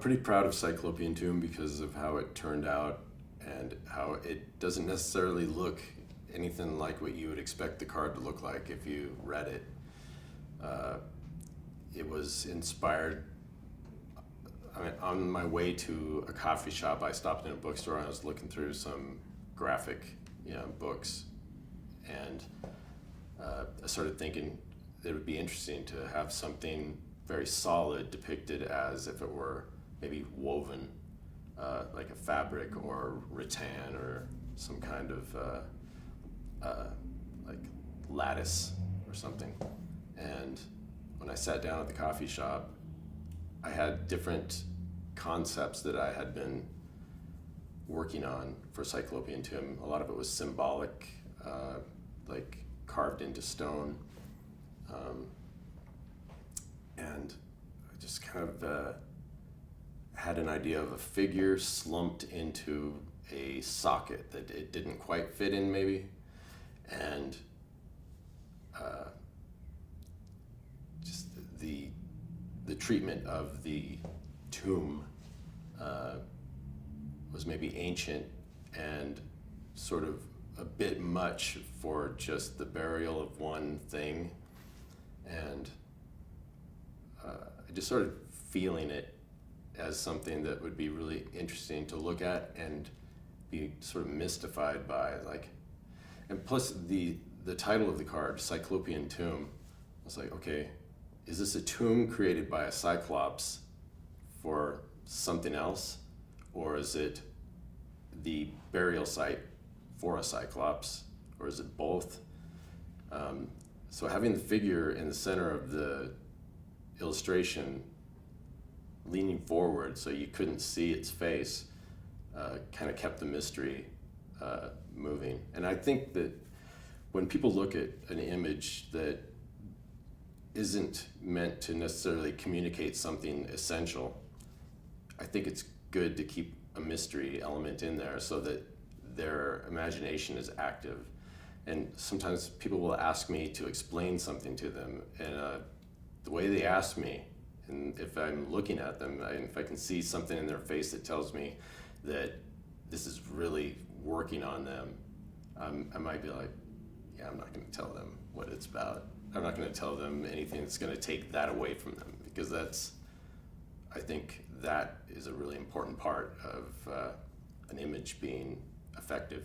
pretty proud of Cyclopean Tomb because of how it turned out and how it doesn't necessarily look anything like what you would expect the card to look like if you read it. It was inspired. I mean, on my way to a coffee shop, I stopped in a bookstore and I was looking through some graphic, books, and I started thinking it would be interesting to have something very solid depicted as if it were maybe woven, like a fabric or rattan or some kind of like lattice or something. And when I sat down at the coffee shop, I had different concepts that I had been working on for Cyclopean Tomb. A lot of it was symbolic, like carved into stone. And I just kind of had an idea of a figure slumped into a socket that it didn't quite fit in maybe. And just the treatment of the tomb was maybe ancient and sort of a bit much for just the burial of one thing. And I just started feeling it as something that would be really interesting to look at and be sort of mystified by, like, and plus the title of the card, Cyclopean Tomb, I was like, okay, is this a tomb created by a cyclops for something else, or is it the burial site for a cyclops, or is it both? So having the figure in the center of the illustration leaning forward so you couldn't see its face kind of kept the mystery moving. And I think that when people look at an image that isn't meant to necessarily communicate something essential, I think it's good to keep a mystery element in there so that their imagination is active. And sometimes people will ask me to explain something to them, and the way they ask me, and if I'm looking at them, and if I can see something in their face that tells me that this is really working on them, I might be like, yeah, I'm not going to tell them what it's about. I'm not going to tell them anything that's going to take that away from them, because I think that is a really important part of an image being effective.